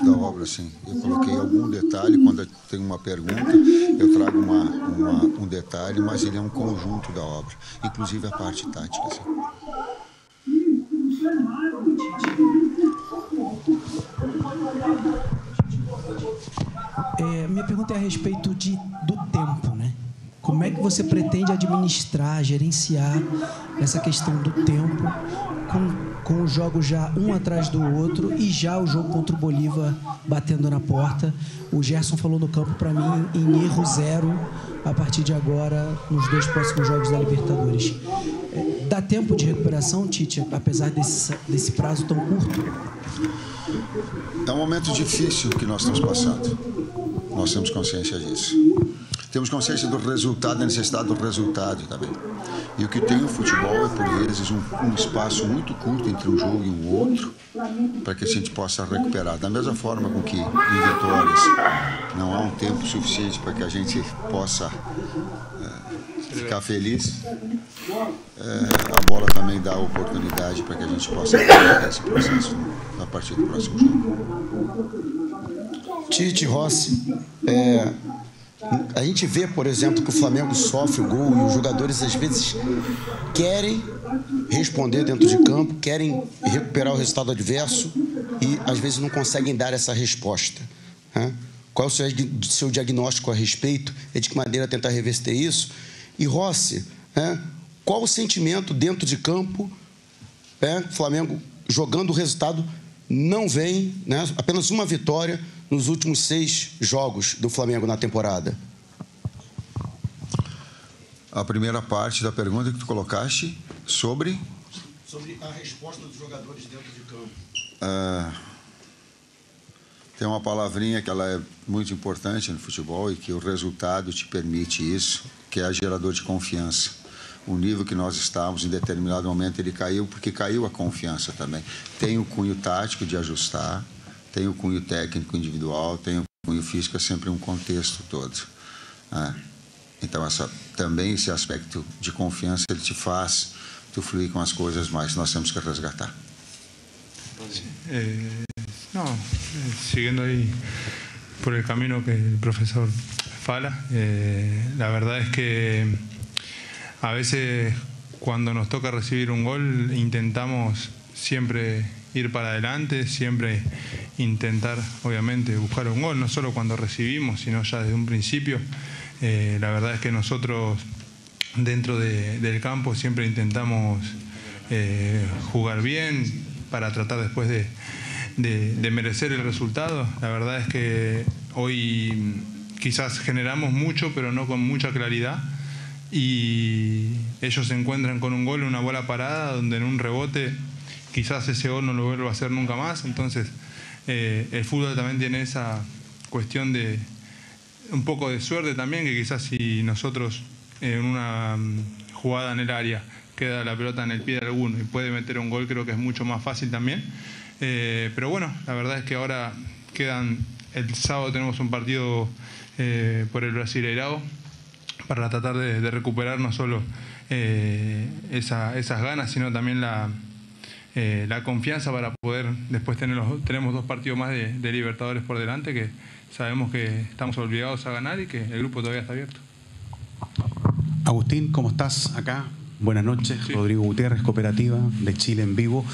Da obra, sim. Eu coloquei algum detalhe, quando eu tenho uma pergunta, eu trago um detalhe, mas ele é um conjunto da obra, inclusive a parte tática. Assim. Minha pergunta é a respeito do tempo, né? Como é que você pretende administrar, gerenciar essa questão do tempo com os jogos já um atrás do outro e já o jogo contra o Bolívar batendo na porta? O Gerson falou no campo para mim em erro zero a partir de agora nos 2 próximos jogos da Libertadores. Dá tempo de recuperação, Tite, apesar desse prazo tão curto? É um momento difícil que nós estamos passando. Nós temos consciência disso. Temos consciência do resultado, da necessidade do resultado também. E o que tem o futebol é, por vezes, um espaço muito curto entre um jogo e um outro, para que a gente possa recuperar. Da mesma forma com que, em vitórias, não há um tempo suficiente para que a gente possa ficar feliz, a bola também dá a oportunidade para que a gente possa recuperar esse processo a partir do próximo jogo. Tite, Rossi, a gente vê, por exemplo, que o Flamengo sofre o gol e os jogadores, às vezes, querem responder dentro de campo, querem recuperar o resultado adverso e, às vezes, não conseguem dar essa resposta. Né? Qual é o seu diagnóstico a respeito? E de que maneira tentar reverter isso? E, Rossi, qual o sentimento dentro de campo? O Flamengo jogando, o resultado não vem, né? Apenas uma vitória nos últimos 6 jogos do Flamengo na temporada. A primeira parte da pergunta que tu colocaste sobre a resposta dos jogadores dentro de campo. Tem uma palavrinha que ela é muito importante no futebol e que o resultado te permite isso, que é gerador de confiança. O nível que nós estávamos, em determinado momento, ele caiu porque caiu a confiança também. Tem o cunho tático de ajustar, tem o cunho técnico individual, tem o cunho físico, é sempre um contexto todo. Então, também esse aspecto de confiança, ele te faz tu fluir com as coisas, mas nós temos que resgatar. Siguiendo ahí por el camino que el profesor fala, la verdad es que a veces cuando nos toca recibir un gol intentamos siempre ir para adelante, siempre intentar obviamente buscar un gol, no solo cuando recibimos, sino ya desde un principio. La verdad es que nosotros dentro del campo siempre intentamos jugar bien para tratar después de merecer el resultado. La verdad es que hoy quizás generamos mucho, pero no con mucha claridad. Y ellos se encuentran con un gol, una bola parada, donde en un rebote quizás ese gol no lo vuelva a hacer nunca más. Entonces el fútbol también tiene esa cuestión de un poco de suerte también, que quizás si nosotros en una jugada en el área queda la pelota en el pie de alguno y puede meter un gol, creo que es mucho más fácil también. Pero bueno, la verdad es que ahora el sábado tenemos un partido por el Brasileirao para tratar de recuperar no solo esas ganas, sino también la confianza para poder después tenemos 2 partidos más de Libertadores por delante, que sabemos que estamos obligados a ganar y que el grupo todavía está abierto. Agustín, ¿cómo estás acá? Buenas noches, sí. Rodrigo Gutiérrez, Cooperativa de Chile en vivo.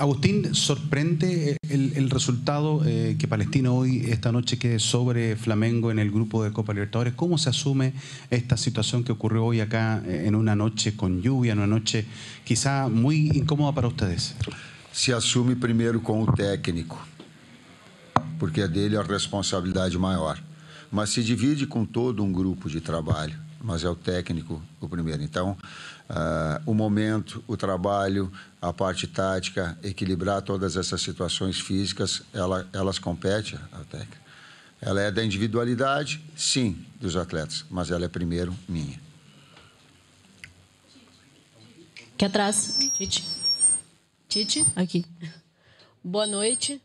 Agustín, ¿sorprende el resultado que Palestino hoy, esta noche, quede sobre Flamengo en el grupo de Copa Libertadores? ¿Cómo se asume esta situación que ocurrió hoy acá en una noche con lluvia, en una noche quizá muy incómoda para ustedes? Se assume primeiro com o técnico, porque é dele a responsabilidade maior. Mas se divide com todo um grupo de trabalho, mas é o técnico o primeiro. Então, o momento, o trabalho, a parte tática, equilibrar todas essas situações físicas, elas competem ao técnico. Ela é da individualidade, sim, dos atletas, mas ela é primeiro minha. Aqui atrás, Tite. Tite, aqui. Boa noite.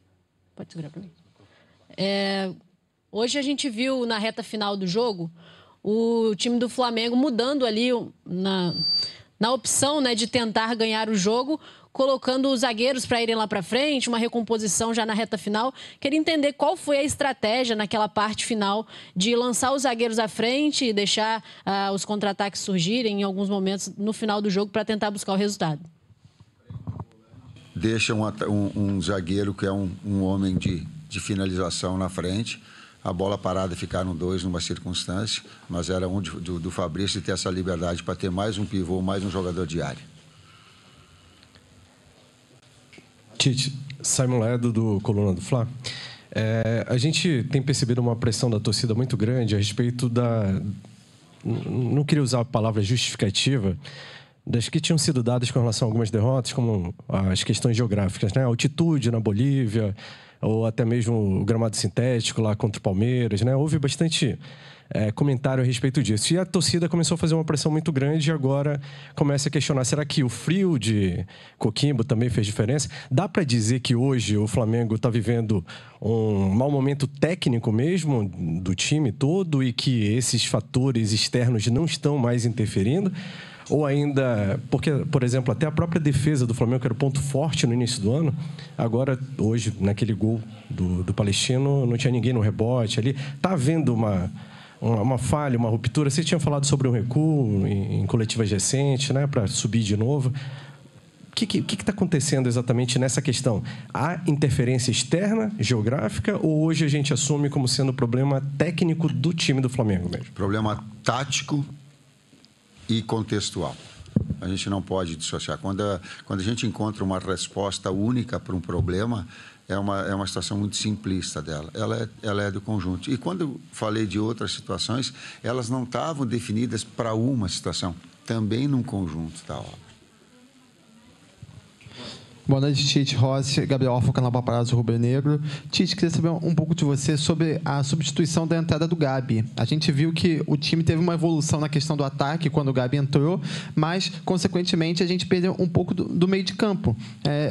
Pode segurar para mim. Hoje a gente viu na reta final do jogo o time do Flamengo mudando ali na opção, né, de tentar ganhar o jogo colocando os zagueiros para irem lá para frente, uma recomposição já na reta final. Queria entender qual foi a estratégia naquela parte final de lançar os zagueiros à frente e deixar os contra-ataques surgirem em alguns momentos no final do jogo para tentar buscar o resultado. Deixa um zagueiro que é um homem de finalização na frente. A bola parada ficaram 2 numa circunstância, mas era do Fabrício ter essa liberdade para ter mais um pivô, mais um jogador de área. Tite, Simon Ledo, do Coluna do Fla. A gente tem percebido uma pressão da torcida muito grande a respeito da... Não queria usar a palavra justificativa, das que tinham sido dadas com relação a algumas derrotas, como as questões geográficas, né? A altitude na Bolívia, ou até mesmo o gramado sintético lá contra o Palmeiras, né? Houve bastante comentário a respeito disso. E a torcida começou a fazer uma pressão muito grande e agora começa a questionar, será que o frio de Coquimbo também fez diferença? Dá para dizer que hoje o Flamengo está vivendo um mau momento técnico mesmo do time todo e que esses fatores externos não estão mais interferindo? Ou ainda, porque, por exemplo, até a própria defesa do Flamengo, que era o ponto forte no início do ano, agora, hoje, naquele gol do Palestino, não tinha ninguém no rebote ali. Está havendo uma falha, uma ruptura? Você tinha falado sobre um recuo em coletivas recentes, né, para subir de novo. O que está acontecendo exatamente nessa questão? Há interferência externa, geográfica, ou hoje a gente assume como sendo problema técnico do time do Flamengo mesmo? Problema tático e contextual. A gente não pode dissociar. Quando a gente encontra uma resposta única para um problema, é uma situação muito simplista dela. Ela é do conjunto. E quando eu falei de outras situações, elas não estavam definidas para uma situação, também num conjunto da obra. Boa noite, Tite, Rossi, Gabriel Orfa, canal Paparazzo Rubro Negro. Tite, queria saber um pouco de você sobre a substituição da entrada do Gabi. A gente viu que o time teve uma evolução na questão do ataque quando o Gabi entrou, mas, consequentemente, a gente perdeu um pouco do meio de campo.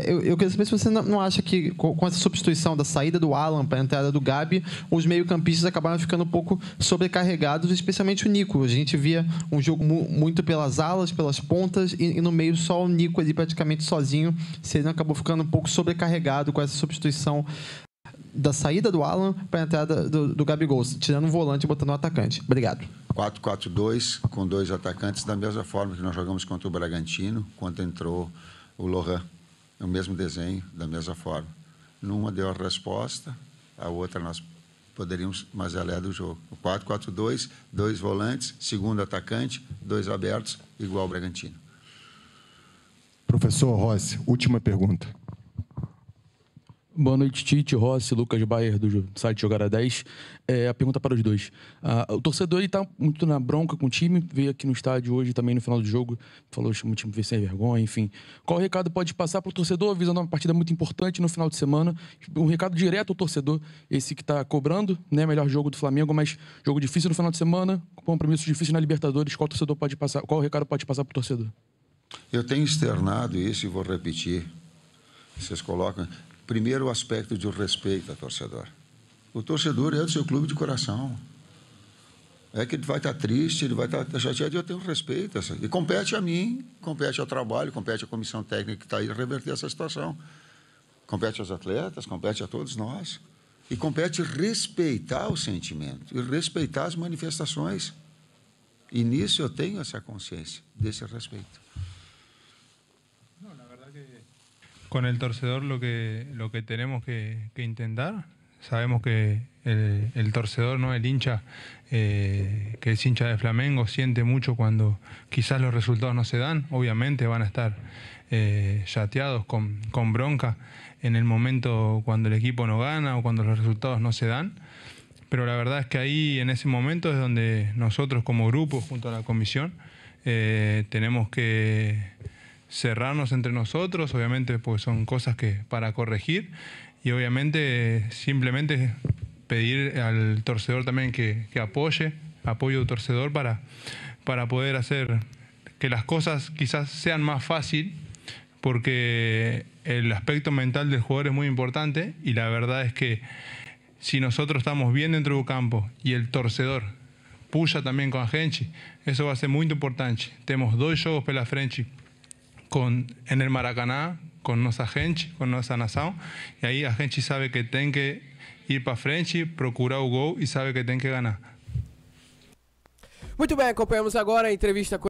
Eu queria saber se você não acha que, com essa substituição da saída do Alan para a entrada do Gabi, os meio-campistas acabaram ficando um pouco sobrecarregados, especialmente o Nico. A gente via um jogo muito pelas alas, pelas pontas, e no meio só o Nico ali praticamente sozinho, acabou ficando um pouco sobrecarregado com essa substituição da saída do Alan para a entrada do Gabigol, tirando um volante e botando um atacante. Obrigado. 4-4-2, com 2 atacantes, da mesma forma que nós jogamos contra o Bragantino, quando entrou o Lohan. O mesmo desenho, da mesma forma. Numa deu a resposta, a outra nós poderíamos, mas ela é do jogo. O 4-4-2, 2 volantes, segundo atacante, 2 abertos, igual ao Bragantino. Professor Rossi, última pergunta. Boa noite, Tite, Rossi, Lucas Bayer, do site Jogada 10. A pergunta para os dois. O torcedor está muito na bronca com o time, veio aqui no estádio hoje, também no final do jogo, falou que o time veio sem vergonha, enfim. Qual recado pode passar para o torcedor, visando uma partida muito importante no final de semana? Um recado direto ao torcedor, esse que está cobrando, né, melhor jogo do Flamengo, mas jogo difícil no final de semana, compromisso difícil na Libertadores. Qual torcedor pode passar? Qual recado pode passar para o torcedor? Eu tenho externado isso e vou repetir. Vocês colocam... Primeiro, o aspecto de respeito ao torcedor. O torcedor é do seu clube de coração. É que ele vai estar triste, ele vai estar chateado, e eu tenho respeito. E compete a mim, compete ao trabalho, compete à comissão técnica que está aí a reverter essa situação. Compete aos atletas, compete a todos nós. E compete respeitar o sentimento e respeitar as manifestações. E nisso eu tenho essa consciência, desse respeito. Con el torcedor lo que tenemos que intentar, sabemos que el torcedor, ¿no? El hincha, que es hincha de Flamengo, siente mucho cuando quizás los resultados no se dan. Obviamente van a estar chateados con bronca en el momento cuando el equipo no gana o cuando los resultados no se dan. Pero la verdad es que ahí, en ese momento, es donde nosotros como grupo, junto a la comisión, tenemos que cerrarnos entre nosotros, obviamente, pues son cosas que para corregir, y obviamente simplemente pedir al torcedor también que apoye al torcedor para poder hacer que las cosas quizás sean más fácil, porque el aspecto mental del jugador es muy importante, y la verdad es que si nosotros estamos bien dentro del campo y el torcedor puxa también con a gente, eso va a ser muy importante. Tenemos 2 jogos pela frente en el Maracaná, com nossa gente, com nossa nação, e aí a gente sabe que tem que ir para frente, procurar o gol e sabe que tem que ganhar. Muito bem, acompanhamos agora a entrevista com